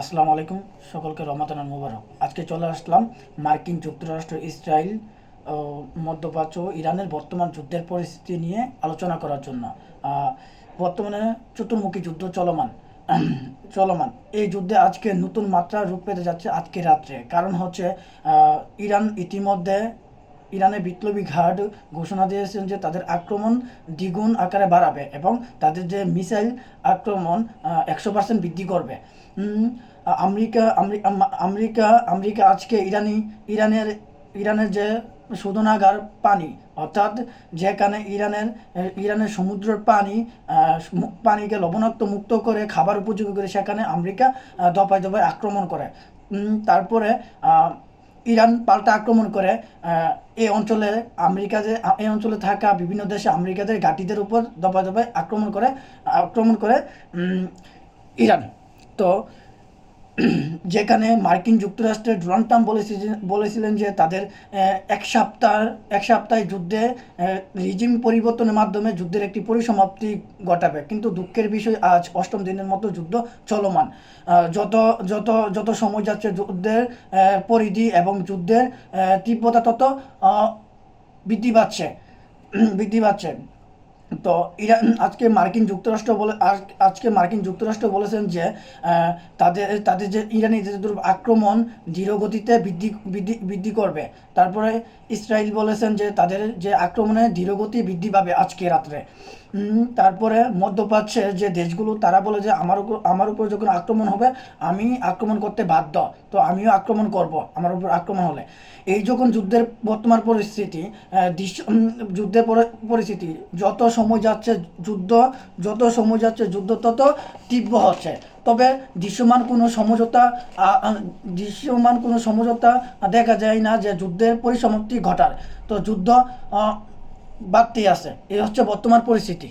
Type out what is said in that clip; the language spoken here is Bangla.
আসসালামু আলাইকুম, সকলকে রমাদান মুবারক। আজকে চলে আসলাম মার্কিন যুক্তরাষ্ট্র, ইসরায়েল, মধ্যপ্রাচ্য ও ইরানের বর্তমান যুদ্ধের পরিস্থিতি নিয়ে আলোচনা করার জন্য। বর্তমানে চতুর্মুখী যুদ্ধ চলমান এই যুদ্ধে আজকে নতুন মাত্রা রূপ পেতে যাচ্ছে আজকে রাত্রে। কারণ হচ্ছে ইরান ইতিমধ্যে ইরানের বিপ্লবী গার্ড ঘোষণা দিয়েছেন যে তাদের আক্রমণ দ্বিগুণ আকারে বাড়াবে এবং তাদের যে মিসাইল আক্রমণ 100% বৃদ্ধি করবে। উম, আমেরিকা আমেরিকা আমেরিকা আজকে ইরানের ইরানের যে শোধনাগার পানি, অর্থাৎ যেখানে ইরানের সমুদ্রের পানিকে লবণাক্ত মুক্ত করে খাবার উপযোগী করে, সেখানে আমেরিকা দফায় দফায় আক্রমণ করে। তারপরে ইরান পাল্টা আক্রমণ করে এই অঞ্চলে থাকা বিভিন্ন দেশে আমেরিকাদের ঘাঁটিদের উপর দফায় দফায় আক্রমণ করে ইরান। তো যেখানে মার্কিন যুক্তরাষ্ট্রের ডোনাল্ড ট্রাম্প বলেছিলেন যে তাদের এক সপ্তাহে যুদ্ধে রিজিম পরিবর্তনের মাধ্যমে যুদ্ধের একটি পরিসমাপ্তি ঘটাবে, কিন্তু দুঃখের বিষয় আজ অষ্টম দিনের মতো যুদ্ধ চলমান। যত যত যত সময় যাচ্ছে যুদ্ধের পরিধি এবং যুদ্ধের তীব্রতা তত বৃদ্ধি পাচ্ছে। তো ইরান আজকে মার্কিন যুক্তরাষ্ট্র বলেছেন যে তাদের যে ইরানিদের আক্রমণ ধীর গতিতে বৃদ্ধি করবে। তারপরে ইসরায়েল বলেছেন যে তাদের যে আক্রমণে ধীরগতি বৃদ্ধি পাবে আজকে রাত্রে। তারপরে মধ্যপ্রাচ্যের যে দেশগুলো, তারা বলে যে আমার উপর যখন আক্রমণ হবে আমি আক্রমণ করতে বাধ্য, তো আমিও আক্রমণ করব আমার উপর আক্রমণ হলে। এই যখন যুদ্ধের বর্তমান পরিস্থিতি, যুদ্ধের পরিস্থিতি যুদ্ধ তত তীব্র হচ্ছে। তবে দৃশ্যমান কোনো সমঝোতা দেখা যায় না যে যুদ্ধের পরিসমাপ্তি ঘটার। তো যুদ্ধ বাড়তেই আছে। এই হচ্ছে বর্তমান পরিস্থিতি।